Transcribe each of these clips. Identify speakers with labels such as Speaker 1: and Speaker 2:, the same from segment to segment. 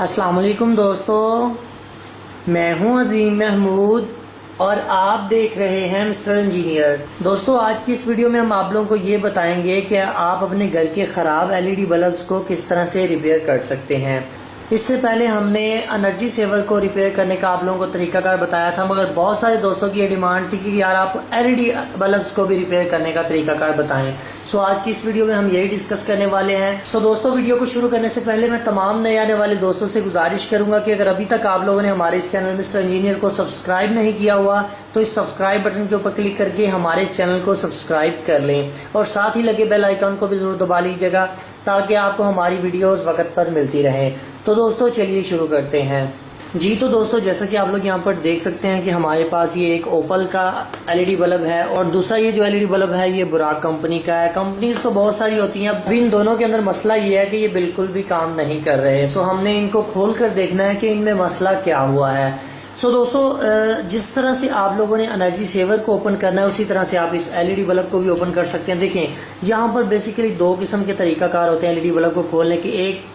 Speaker 1: अस्सलाम वालेकुम दोस्तों, मैं हूं अजीम महमूद और आप देख रहे हैं मिस्टर इंजीनियर। दोस्तों, आज की इस वीडियो में हम आप लोगों को ये बताएंगे कि आप अपने घर के खराब एलईडी बल्ब्स को किस तरह से रिपेयर कर सकते हैं। इससे पहले हमने एनर्जी सेवर को रिपेयर करने का आप लोगों को तरीकाकार बताया था, मगर बहुत सारे दोस्तों की ये डिमांड थी कि यार आप एलईडी बल्ब्स को भी रिपेयर करने का तरीकाकार बताएं। सो आज की इस वीडियो में हम यही डिस्कस करने वाले हैं। सो दोस्तों, वीडियो को शुरू करने से पहले मैं तमाम नए आने वाले दोस्तों से गुजारिश करूंगा कि अगर अभी तक आप लोगों ने हमारे इस चैनल मिस्टर इंजीनियर को सब्सक्राइब नहीं किया हुआ तो इस सब्सक्राइब बटन के ऊपर क्लिक करके हमारे चैनल को सब्सक्राइब कर लें और साथ ही लगे बेल आइकन को भी जरूर दबा लीजिएगा ताकि आपको हमारी वीडियोस वक्त पर मिलती रहे। तो दोस्तों, चलिए शुरू करते हैं। जी तो दोस्तों, जैसा कि आप लोग यहाँ पर देख सकते हैं कि हमारे पास ये एक ओपल का एलईडी बल्ब है और दूसरा ये जो एलईडी बल्ब है ये बुराक कंपनी का है। कंपनीज तो बहुत सारी होती हैं, अभी इन दोनों के अंदर मसला ये है कि ये बिल्कुल भी काम नहीं कर रहे। सो हमने इनको खोल कर देखना है कि इनमें मसला क्या हुआ है। सो दोस्तों, जिस तरह से आप लोगों ने एनर्जी सेवर को ओपन करना है उसी तरह से आप इस एलईडी बल्ब को भी ओपन कर सकते हैं। देखें, यहाँ पर बेसिकली दो किस्म के तरीकाकार होते हैं एलईडी बल्ब को खोलने के।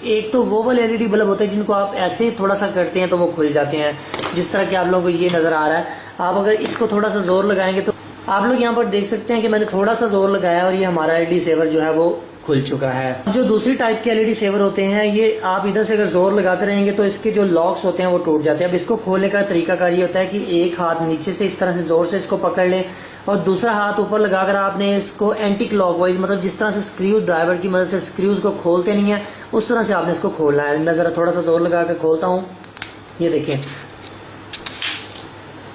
Speaker 1: एक तो वो वाले एलईडी बल्ब होते हैं जिनको आप ऐसे थोड़ा सा करते हैं तो वो खुल जाते हैं, जिस तरह के आप लोगों को ये नजर आ रहा है। आप अगर इसको थोड़ा सा जोर लगाएंगे तो आप लोग यहाँ पर देख सकते हैं कि मैंने थोड़ा सा जोर लगाया और ये हमारा एलईडी सेवर जो है वो खुल चुका है। जो दूसरी टाइप के एलईडी सेवर होते हैं, ये आप इधर से अगर जोर लगाते रहेंगे तो इसके जो लॉक्स होते हैं वो टूट जाते हैं। अब इसको खोलने का तरीका ये होता है कि एक हाथ नीचे से इस तरह से जोर से इसको पकड़ लें और दूसरा हाथ ऊपर लगाकर आपने इसको एंटी क्लॉकवाइज, मतलब जिस तरह से स्क्रू ड्राइवर की मदद से स्क्रूज को खोलते नहीं है उस तरह से आपने इसको खोलना है। मैं जरा थोड़ा सा जोर लगा कर खोलता हूँ। ये देखें,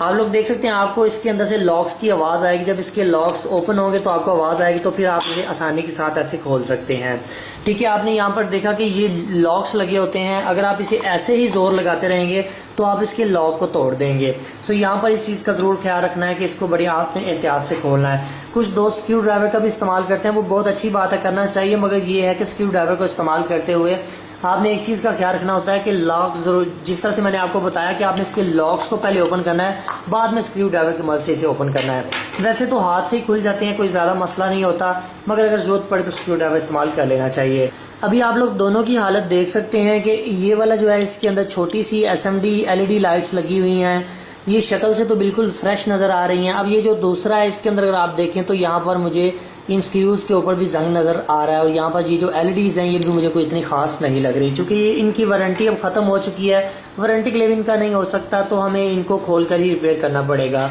Speaker 1: आप लोग देख सकते हैं आपको इसके अंदर से लॉक्स की आवाज आएगी। जब इसके लॉक्स ओपन होंगे तो आपको आवाज आएगी, तो फिर आप इसे आसानी के साथ ऐसे खोल सकते हैं। ठीक है, आपने यहाँ पर देखा कि ये लॉक्स लगे होते हैं। अगर आप इसे ऐसे ही जोर लगाते रहेंगे तो आप इसके लॉक को तोड़ देंगे। सो यहाँ पर इस चीज का जरूर ख्याल रखना है कि इसको बड़ी आपने एहतियात से खोलना है। कुछ दोस्त स्क्रू ड्राइवर का भी इस्तेमाल करते हैं, वो बहुत अच्छी बात है, करना चाहिए, मगर ये है कि स्क्रू ड्राइवर को इस्तेमाल करते हुए आपने एक चीज का ख्याल रखना होता है कि लॉक जरूर, जिस तरह से मैंने आपको बताया कि आपने इसके लॉक्स को पहले ओपन करना है, बाद में स्क्रू ड्राइवर की मदद से इसे ओपन करना है। वैसे तो हाथ से ही खुल जाते हैं, कोई ज्यादा मसला नहीं होता, मगर अगर जरूरत पड़े तो स्क्रू ड्राइवर इस्तेमाल कर लेना चाहिए। अभी आप लोग दोनों की हालत देख सकते हैं कि ये वाला जो है इसके अंदर छोटी सी एसएमडी एलईडी लाइट्स लगी हुई हैं। ये शक्ल से तो बिल्कुल फ्रेश नजर आ रही हैं। अब ये जो दूसरा है इसके अंदर अगर आप देखें तो यहाँ पर मुझे इन स्क्रूज के ऊपर भी जंग नजर आ रहा है और यहाँ पर ये जो एलईडीज हैं ये भी मुझे कोई इतनी खास नहीं लग रही, क्योंकि ये इनकी वारंटी अब खत्म हो चुकी है। वारंटी क्लेम इनका नहीं हो सकता, तो हमें इनको खोलकर ही रिपेयर करना पड़ेगा।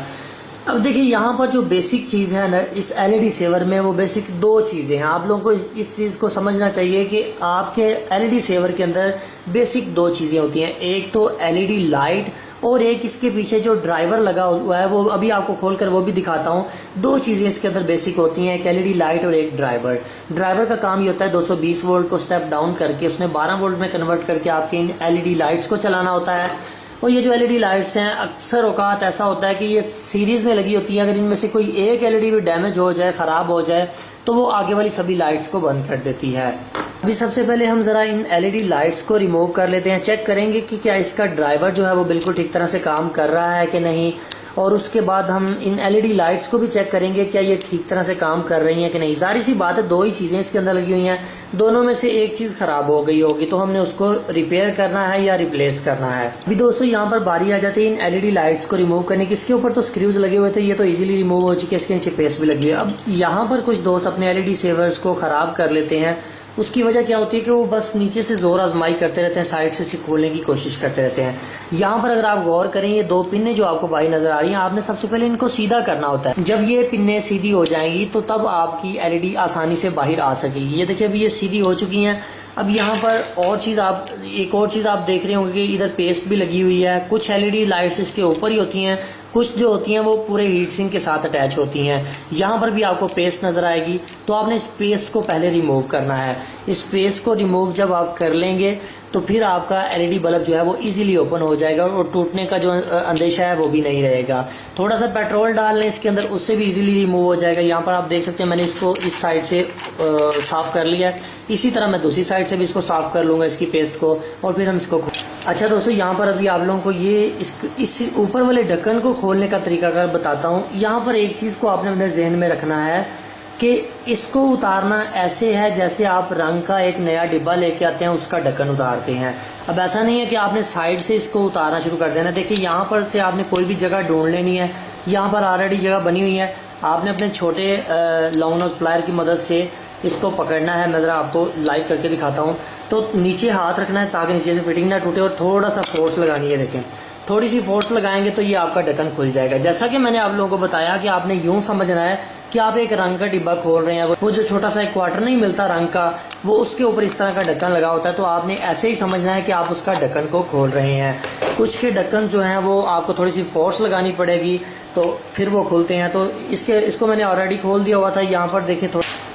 Speaker 1: अब देखिए, यहाँ पर जो बेसिक चीज है ना इस एलईडी सेवर में, वो बेसिक दो चीजें हैं। आप लोगों को इस चीज को समझना चाहिए कि आपके एलईडी सेवर के अंदर बेसिक दो चीजें होती हैं। एक तो एलईडी लाइट और एक इसके पीछे जो ड्राइवर लगा हुआ है, वो अभी आपको खोलकर वो भी दिखाता हूँ। दो चीजें इसके अंदर बेसिक होती हैं, एक एलईडी लाइट और एक ड्राइवर। ड्राइवर का काम ये होता है 220 वोल्ट को स्टेप डाउन करके उसने 12 वोल्ट में कन्वर्ट करके आपके इन एलईडी लाइट्स को चलाना होता है। और ये जो एलईडी लाइट्स हैं, अक्सर औकात ऐसा होता है कि ये सीरीज में लगी होती है। अगर इनमें से कोई एक एलईडी भी डैमेज हो जाए, खराब हो जाए, तो वो आगे वाली सभी लाइट्स को बंद कर देती है। अभी सबसे पहले हम जरा इन एलईडी लाइट्स को रिमूव कर लेते हैं। चेक करेंगे कि क्या इसका ड्राइवर जो है वो बिल्कुल ठीक तरह से काम कर रहा है कि नहीं, और उसके बाद हम इन एलईडी लाइट्स को भी चेक करेंगे क्या ये ठीक तरह से काम कर रही हैं कि नहीं। जाहिर सी बात है, दो ही चीजें इसके अंदर लगी हुई हैं, दोनों में से एक चीज खराब हो गई होगी, तो हमने उसको रिपेयर करना है या रिप्लेस करना है। अभी दोस्तों, यहाँ पर बारी आ जाती है इन एलईडी लाइट्स को रिमूव करने की। इसके ऊपर तो स्क्रूज लगे हुए थे, ये तो इजीली रिमूव हो चुके हैं, इसके नीचे पेस्ट भी लगी है। अब यहाँ पर कुछ दोस्त अपने एलईडी सेवर्स को खराब कर लेते हैं। उसकी वजह क्या होती है कि वो बस नीचे से जोर आजमाई करते रहते हैं, साइड से इसे खोलने की कोशिश करते रहते हैं। यहाँ पर अगर आप गौर करें, ये दो पिन्ने जो आपको बाई नजर आ रही हैं, आपने सबसे पहले इनको सीधा करना होता है। जब ये पिन्ने सीधी हो जाएंगी तो तब आपकी एलईडी आसानी से बाहर आ सकेगी। ये देखिए, अभी ये सीधी हो चुकी हैं। अब यहाँ पर एक और चीज आप देख रहे होंगे कि इधर पेस्ट भी लगी हुई है। कुछ एलईडी लाइट्स इसके ऊपर ही होती हैं, कुछ जो होती हैं वो पूरे हीट सिंक के साथ अटैच होती हैं। यहाँ पर भी आपको पेस्ट नजर आएगी, तो आपने इस पेस्ट को पहले रिमूव करना है। इस पेस्ट को रिमूव जब आप कर लेंगे तो फिर आपका एलईडी बल्ब जो है वो इजीली ओपन हो जाएगा और टूटने का जो अंदेशा है वो भी नहीं रहेगा। थोड़ा सा पेट्रोल डाल लें इसके अंदर, उससे भी इजीली रिमूव हो जाएगा। यहाँ पर आप देख सकते हैं मैंने इसको इस साइड से साफ कर लिया है। इसी तरह मैं दूसरी साइड से भी इसको साफ कर लूंगा, इसकी पेस्ट को, और फिर हम इसको अच्छा दोस्तों, यहाँ पर अभी आप लोगों को ये इस ऊपर वाले ढक्कन को खोलने का तरीका बताता हूँ। यहाँ पर एक चीज को आपने अपने जहन में रखना है कि इसको उतारना ऐसे है जैसे आप रंग का एक नया डिब्बा लेके आते हैं, उसका ढक्कन उतारते हैं। अब ऐसा नहीं है कि आपने साइड से इसको उतारना शुरू कर देना। देखिए यहाँ पर से आपने कोई भी जगह ढूंढ लेनी है, यहाँ पर ऑलरेडी जगह बनी हुई है। आपने अपने छोटे लॉन्ग नोज प्लायर की मदद से इसको पकड़ना है। मैं ज़रा आपको लाइव करके दिखाता हूँ। तो नीचे हाथ रखना है ताकि नीचे से फिटिंग ना टूटे, और थोड़ा सा फोर्स लगानी है। देखें, थोड़ी सी फोर्स लगाएंगे तो ये आपका ढक्कन खुल जाएगा। जैसा कि मैंने आप लोगों को बताया कि आपने यूं समझना है कि आप एक रंग का डिब्बा खोल रहे हैं, वो जो छोटा सा एक क्वार्टर नहीं मिलता रंग का, वो उसके ऊपर इस तरह का ढक्कन लगा होता है। तो आपने ऐसे ही समझना है कि आप उसका ढक्कन को खोल रहे हैं। कुछ के ढक्कन जो हैं वो आपको थोड़ी सी फोर्स लगानी पड़ेगी तो फिर वो खुलते हैं। तो इसको मैंने ऑलरेडी खोल दिया हुआ था। यहाँ पर देखें,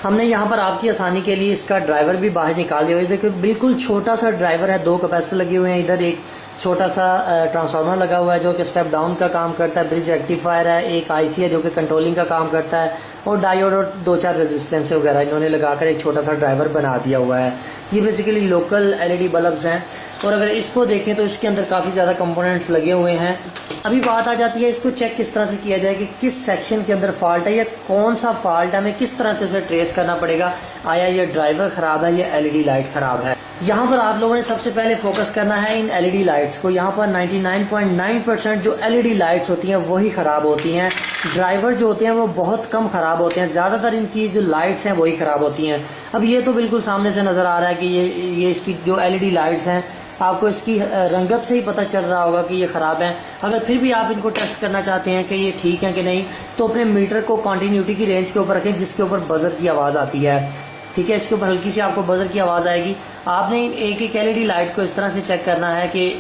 Speaker 1: हमने यहाँ पर आपकी आसानी के लिए इसका ड्राइवर भी बाहर निकाल दिया हुआ है। देखिए बिल्कुल छोटा सा ड्राइवर है, 2 कैपेसिटर लगे हुए हैं, इधर एक छोटा सा ट्रांसफार्मर लगा हुआ है जो कि स्टेप डाउन का काम करता है, ब्रिज रेक्टिफायर है, एक आईसी है जो कि कंट्रोलिंग का काम करता है, और डायोड और 2-4 रेजिस्टेंस वगैरह इन्होंने लगाकर एक छोटा सा ड्राइवर बना दिया हुआ है। ये बेसिकली लोकल एलईडी बल्ब्स हैं। और अगर इसको देखें तो इसके अंदर काफ़ी ज़्यादा कंपोनेंट्स लगे हुए हैं। अभी बात आ जाती है इसको चेक किस तरह से किया जाए कि किस सेक्शन के अंदर फॉल्ट है या कौन सा फॉल्ट है, हमें किस तरह से उसे ट्रेस करना पड़ेगा। आया ये ड्राइवर ख़राब है या एलईडी लाइट ख़राब है। यहाँ पर आप लोगों ने सबसे पहले फोकस करना है इन एलईडी लाइट्स को। यहाँ पर 99.9% जो एलईडी लाइट्स होती हैं वही ख़राब होती हैं। ड्राइवर जो होते हैं वो बहुत कम ख़राब होते हैं, ज़्यादातर इनकी जो लाइट्स हैं वही ख़राब होती हैं। अब ये तो बिल्कुल सामने से नज़र आ रहा है कि ये इसकी जो एलईडी लाइट्स हैं, आपको इसकी रंगत से ही पता चल रहा होगा कि ये ख़राब है। अगर फिर भी आप इनको टेस्ट करना चाहते हैं कि ये ठीक है कि नहीं, तो अपने मीटर को कॉन्टीन्यूटी की रेंज के ऊपर रखें जिसके ऊपर बजर की आवाज़ आती है। ठीक है, इसके ऊपर हल्की सी आपको बजर की आवाज़ आएगी। आपने एक एक एलईडी लाइट को इस तरह से चेक करना है कि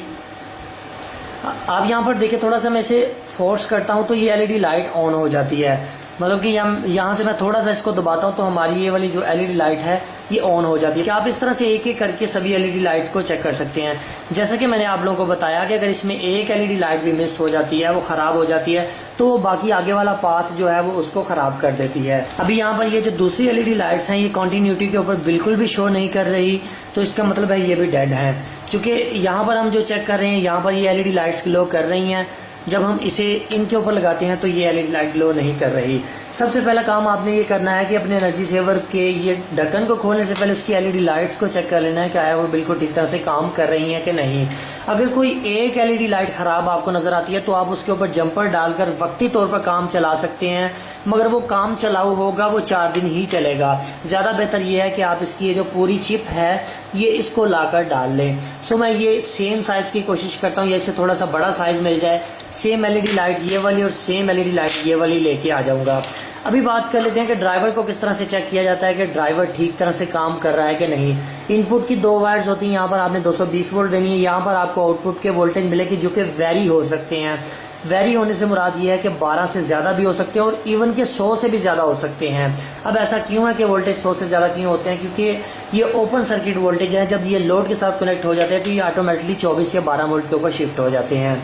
Speaker 1: आप यहाँ पर देखिए, थोड़ा सा मैं इसे फोर्स करता हूँ तो ये एलईडी लाइट ऑन हो जाती है। मतलब कि यहाँ से मैं थोड़ा सा इसको दबाता हूँ तो हमारी ये वाली जो एलईडी लाइट है ये ऑन हो जाती है। कि आप इस तरह से एक एक करके सभी एलईडी लाइट्स को चेक कर सकते हैं। जैसा कि मैंने आप लोगों को बताया कि अगर इसमें एक एलईडी लाइट भी मिस हो जाती है, वो खराब हो जाती है, तो बाकी आगे वाला पाथ जो है वो उसको खराब कर देती है। अभी यहाँ पर ये जो दूसरी एलईडी लाइट्स हैं ये कॉन्टीन्यूटी के ऊपर बिल्कुल भी शो नहीं कर रही, तो इसका मतलब है ये भी डेड है। क्योंकि यहाँ पर हम जो चेक कर रहे हैं, यहाँ पर ये एलईडी लाइट्स ग्लो कर रही हैं। जब हम इसे इनके ऊपर लगाते हैं तो ये एलईडी लाइट ग्लो नहीं कर रही। सबसे पहला काम आपने ये करना है कि अपने एनर्जी सेवर के ये ढक्कन को खोलने से पहले उसकी एलईडी लाइट्स को चेक कर लेना है कि आया वो बिल्कुल ठीक तरह से काम कर रही हैं कि नहीं। अगर कोई एक एलईडी लाइट खराब आपको नजर आती है तो आप उसके ऊपर जंपर डालकर वक्ती तौर पर काम चला सकते हैं, मगर वो काम चलाऊ होगा, वो 4 दिन ही चलेगा। ज्यादा बेहतर ये है कि आप इसकी ये जो पूरी चिप है ये इसको लाकर डाल लें। सो मैं ये सेम साइज की कोशिश करता हूँ, इससे थोड़ा सा बड़ा साइज मिल जाए, सेम एलईडी लाइट ये वाली और सेम एलईडी लाइट ये वाली लेके आ जाऊंगा। अभी बात कर लेते हैं कि ड्राइवर को किस तरह से चेक किया जाता है कि ड्राइवर ठीक तरह से काम कर रहा है कि नहीं। इनपुट की 2 वायर्स होती हैं, यहाँ पर आपने 220 वोल्ट देनी है, यहाँ पर आपको आउटपुट के वोल्टेज मिलेगी जो कि वेरी हो सकते हैं। वेरी होने से मुराद ये है कि 12 से ज्यादा भी हो सकते हैं और इवन के 100 से भी ज्यादा हो सकते हैं। अब ऐसा क्यों है कि वोल्टेज 100 से ज्यादा क्यों होते हैं? क्योंकि ये ओपन सर्किट वोल्टेज है। जब ये लोड के साथ कनेक्ट हो जाते हैं तो ये ऑटोमेटिकली 24 या 12 वोल्ट के ऊपर शिफ्ट हो जाते हैं।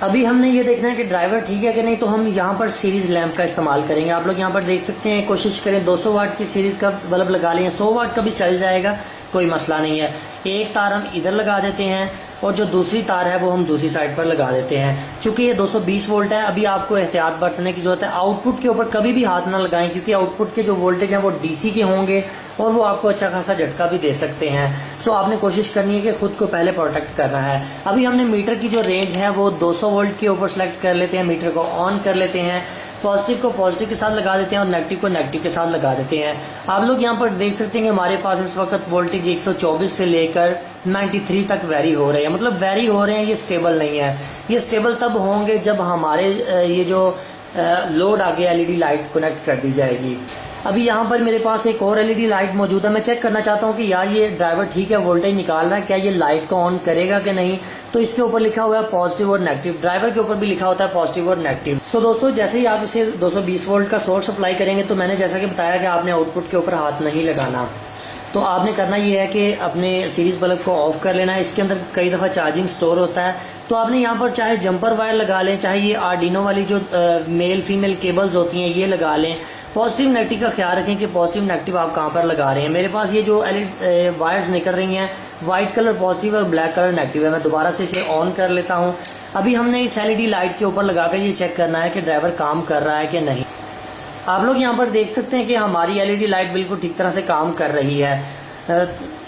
Speaker 1: अभी हमने ये देखना है कि ड्राइवर ठीक है कि नहीं, तो हम यहाँ पर सीरीज लैंप का इस्तेमाल करेंगे। आप लोग यहाँ पर देख सकते हैं, कोशिश करें 200 वाट की सीरीज का बल्ब लगा लें, 100 वाट का भी चल जाएगा, कोई मसला नहीं है। एक तार हम इधर लगा देते हैं और जो दूसरी तार है वो हम दूसरी साइड पर लगा देते हैं। चूंकि ये 220 वोल्ट है, अभी आपको एहतियात बरतने की जरूरत है। आउटपुट के ऊपर कभी भी हाथ ना लगाएं क्योंकि आउटपुट के जो वोल्टेज हैं वो डीसी के होंगे और वो आपको अच्छा खासा झटका भी दे सकते हैं। सो आपने कोशिश करनी है कि खुद को पहले प्रोटेक्ट करना है। अभी हमने मीटर की जो रेंज है वो 200 वोल्ट के ऊपर सेलेक्ट कर लेते हैं, मीटर को ऑन कर लेते हैं, पॉजिटिव को पॉजिटिव के साथ लगा देते हैं और नेगेटिव को नेगेटिव के साथ लगा देते हैं। आप लोग यहाँ पर देख सकते हैं कि हमारे पास इस वक्त वोल्टेज 124 से लेकर 93 तक वेरी हो रहे हैं। मतलब वेरी हो रहे हैं, ये स्टेबल नहीं है। ये स्टेबल तब होंगे जब हमारे ये जो लोड आगे एलईडी लाइट कनेक्ट कर दी जाएगी। अभी यहाँ पर मेरे पास एक और एलईडी लाइट मौजूद है। मैं चेक करना चाहता हूँ कि यार ये ड्राइवर ठीक है, वोल्टेज निकाल रहा है, क्या ये लाइट को ऑन करेगा कि नहीं। तो इसके ऊपर लिखा हुआ है पॉजिटिव और नेगेटिव, ड्राइवर के ऊपर भी लिखा होता है पॉजिटिव और नेगेटिव। सो दोस्तों, जैसे ही आप इसे 220 वोल्ट का सोर्स अप्लाई करेंगे तो मैंने जैसा कि बताया कि आपने आउटपुट के ऊपर हाथ नहीं लगाना। तो आपने करना ये है कि अपने सीरीज बल्ब को ऑफ कर लेना है। इसके अंदर कई दफ़ा चार्जिंग स्टोर होता है, तो आपने यहाँ पर चाहे जंपर वायर लगा लें, चाहे ये आर्डिनो वाली जो मेल फीमेल केबल्स होती हैं ये लगा लें। पॉजिटिव नेगेटिव का ख्याल रखें कि पॉजिटिव नेगेटिव आप कहाँ पर लगा रहे हैं। मेरे पास ये जो वायर्स निकल रही हैं, व्हाइट कलर पॉजिटिव और ब्लैक कलर नेगेटिव है। मैं दोबारा से इसे ऑन कर लेता हूँ। अभी हमने इस एलईडी लाइट के ऊपर लगाकर ये चेक करना है कि ड्राइवर काम कर रहा है कि नहीं। आप लोग यहाँ पर देख सकते हैं कि हमारी एलईडी लाइट बिल्कुल ठीक तरह से काम कर रही है।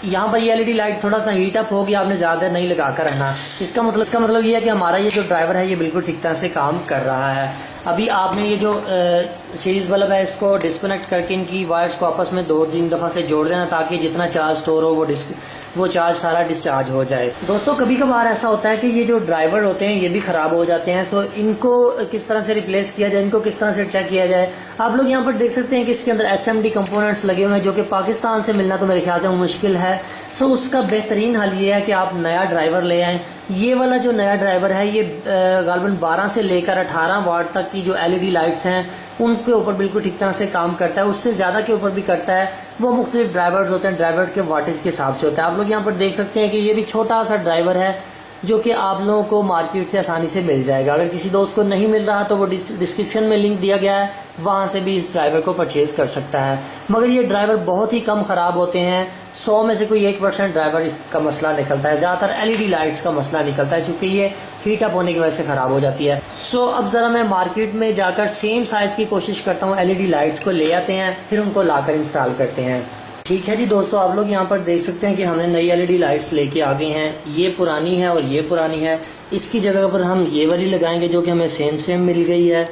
Speaker 1: यहाँ पर ये एलईडी लाइट थोड़ा सा हीट अप होगी, आपने ज़्यादा नहीं लगा कर रखना। इसका मतलब ये है कि हमारा ये जो ड्राइवर है ये बिल्कुल ठीक तरह से काम कर रहा है। अभी आपने ये जो सीरीज बल्ब है इसको डिस्कनेक्ट करके इनकी वायर्स को आपस में 2-3 दफ़ा से जोड़ देना, ताकि जितना चार्ज स्टोर हो वो चार्ज सारा डिस्चार्ज हो जाए। दोस्तों कभी कभार ऐसा होता है कि ये जो ड्राइवर होते हैं ये भी खराब हो जाते हैं, सो इनको किस तरह से रिप्लेस किया जाए, इनको किस तरह से चेक किया जाए। आप लोग यहाँ पर देख सकते हैं कि इसके अंदर SMD कंपोनेंट्स लगे हुए हैं, जो कि पाकिस्तान से मिलना तो मेरे ख्याल से मुश्किल है। सो उसका बेहतरीन हल ये है कि आप नया ड्राइवर ले आएँ। ये वाला जो नया ड्राइवर है ये गालबन 12 से लेकर 18 वाट तक की जो LED लाइट्स हैं उनके ऊपर बिल्कुल ठीक तरह से काम करता है, उससे ज़्यादा के ऊपर भी करता है। वो मुख्तलिफ ड्राइवर्स होते हैं, ड्राइवर के वाटेज के हिसाब से होता है। आप लोग यहाँ पर देख सकते हैं कि ये भी छोटा सा ड्राइवर है जो कि आप लोगों को मार्केट से आसानी से मिल जाएगा। अगर किसी दोस्त को नहीं मिल रहा तो वो डिस्क्रिप्शन में लिंक दिया गया है, वहां से भी इस ड्राइवर को परचेज कर सकता है। मगर ये ड्राइवर बहुत ही कम खराब होते हैं, 100 में से कोई 1% ड्राइवर इसका मसला निकलता है। ज़्यादातर LED लाइट्स का मसला निकलता है, क्योंकि ये हीट अप होने की वजह से खराब हो जाती है। सो अब ज़रा मैं मार्केट में जाकर सेम साइज़ की कोशिश करता हूँ, LED लाइट्स को ले आते हैं, फिर उनको लाकर इंस्टॉल करते हैं। ठीक है जी दोस्तों, आप लोग यहाँ पर देख सकते हैं कि हमने नई LED लाइट्स लेके आ गए हैं। ये पुरानी है और ये पुरानी है। इसकी जगह पर हम ये वाली लगाएंगे जो कि हमें सेम मिल गई है,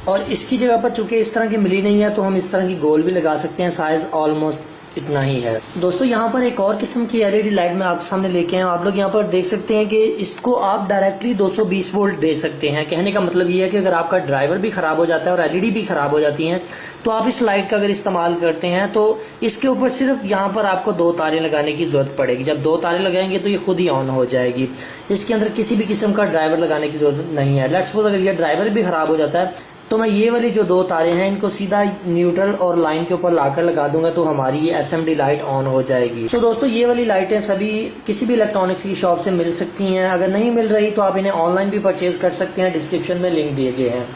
Speaker 1: और इसकी जगह पर चूंकि इस तरह की मिली नहीं है तो हम इस तरह की गोल भी लगा सकते हैं। साइज ऑलमोस्ट इतना ही है। दोस्तों यहाँ पर एक और किस्म की LED लाइट मैं आपके सामने लेके आया हूँ। आप लोग यहाँ पर देख सकते हैं कि इसको आप डायरेक्टली 220 वोल्ट दे सकते हैं। कहने का मतलब ये है कि अगर आपका ड्राइवर भी खराब हो जाता है और LED भी खराब हो जाती हैं तो आप इस लाइट का अगर इस्तेमाल करते हैं तो इसके ऊपर सिर्फ यहाँ पर आपको 2 तारें लगाने की जरूरत पड़ेगी। जब 2 तारें लगाएंगे तो ये खुद ही ऑन हो जाएगी। इसके अंदर किसी भी किस्म का ड्राइवर लगाने की जरूरत नहीं है। लेट्स सपोज अगर ये ड्राइवर भी खराब हो जाता है तो मैं ये वाली जो 2 तारें हैं इनको सीधा न्यूट्रल और लाइन के ऊपर लाकर लगा दूंगा, तो हमारी ये SMD लाइट ऑन हो जाएगी। तो दोस्तों ये वाली लाइटें सभी किसी भी इलेक्ट्रॉनिक्स की शॉप से मिल सकती हैं। अगर नहीं मिल रही तो आप इन्हें ऑनलाइन भी परचेज कर सकते हैं, डिस्क्रिप्शन में लिंक दिए गए हैं।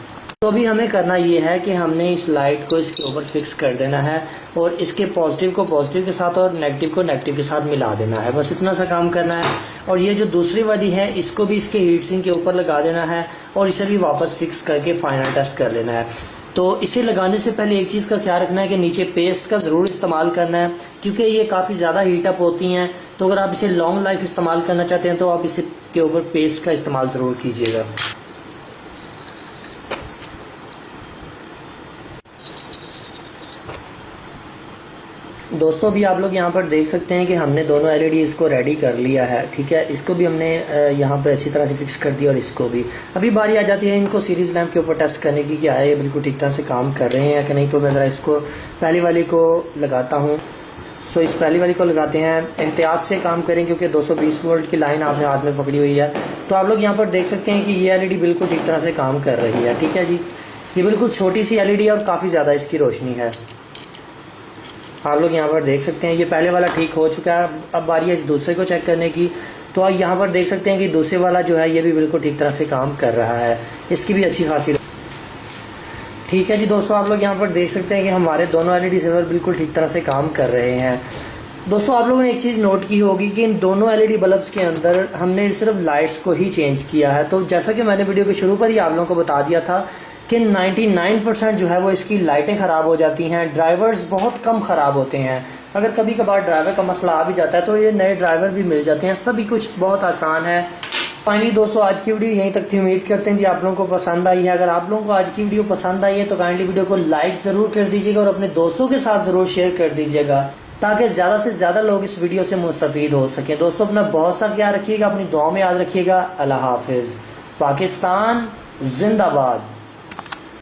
Speaker 1: तो अभी हमें करना ये है कि हमने इस लाइट को इसके ऊपर फिक्स कर देना है और इसके पॉजिटिव को पॉजिटिव के साथ और नेगेटिव को नेगेटिव के साथ मिला देना है। बस इतना सा काम करना है। और ये जो दूसरी वाली है इसको भी इसके हीट सिंक के ऊपर लगा देना है और इसे भी वापस फिक्स करके फाइनल टेस्ट कर लेना है। तो इसे लगाने से पहले एक चीज़ का ख्याल रखना है कि नीचे पेस्ट का ज़रूर इस्तेमाल करना है, क्योंकि ये काफ़ी ज़्यादा हीट अप होती हैं। तो अगर आप इसे लॉन्ग लाइफ इस्तेमाल करना चाहते हैं तो आप इसे के ऊपर पेस्ट का इस्तेमाल ज़रूर कीजिएगा। दोस्तों अभी आप लोग यहाँ पर देख सकते हैं कि हमने दोनों LEDs को रेडी कर लिया है। ठीक है, इसको भी हमने यहाँ पर अच्छी तरह से फिक्स कर दिया और इसको भी। अभी बारी आ जाती है इनको सीरीज लैंप के ऊपर टेस्ट करने की, क्या है ये बिल्कुल ठीक तरह से काम कर रहे हैं कि नहीं। तो मैं ज़रा इसको पहली वाली को लगाता हूँ। सो इस पहली वाली को लगाते हैं। एहतियात से काम करें क्योंकि 220 वोल्ट की लाइन आपने हाथ में पकड़ी हुई है। तो आप लोग यहाँ पर देख सकते हैं कि ये LED बिल्कुल ठीक तरह से काम कर रही है। ठीक है जी, ये बिल्कुल छोटी सी LED है और काफ़ी ज़्यादा इसकी रोशनी है। आप लोग यहाँ पर देख सकते हैं ये पहले वाला ठीक हो चुका है। अब बारी है इस दूसरे को चेक करने की। तो आप यहाँ पर देख सकते हैं कि दूसरे वाला जो है ये भी बिल्कुल ठीक तरह से काम कर रहा है, इसकी भी अच्छी खासी। ठीक है जी दोस्तों, आप लोग यहाँ पर देख सकते हैं कि हमारे दोनों LED सेवर बिल्कुल ठीक तरह से काम कर रहे हैं। दोस्तों आप लोगों ने एक चीज़ नोट की होगी कि इन दोनों LED बल्ब्स के अंदर हमने सिर्फ लाइट्स को ही चेंज किया है। तो जैसा कि मैंने वीडियो के शुरू पर ही आप लोगों को बता दिया था कि 99% जो है वो इसकी लाइटें ख़राब हो जाती हैं, ड्राइवर्स बहुत कम ख़राब होते हैं। अगर कभी कभार ड्राइवर का मसला आ भी जाता है तो ये नए ड्राइवर भी मिल जाते हैं। सभी कुछ बहुत आसान है। फाइनली दोस्तों आज की वीडियो यहीं तक थी। उम्मीद करते हैं जी आप लोगों को पसंद आई है। अगर आप लोगों को आज की वीडियो पसंद आई है तो काइंडली वीडियो को लाइक ज़रूर कर दीजिएगा और अपने दोस्तों के साथ ज़रूर शेयर कर दीजिएगा, ताकि ज़्यादा से ज़्यादा लोग इस वीडियो से मुस्तफ़ीद हो सकें। दोस्तों अपना बहुत सारा ख्याल रखिएगा, अपनी दुआ में याद रखिएगा। अल्लाह हाफिज़। पाकिस्तान जिंदाबाद।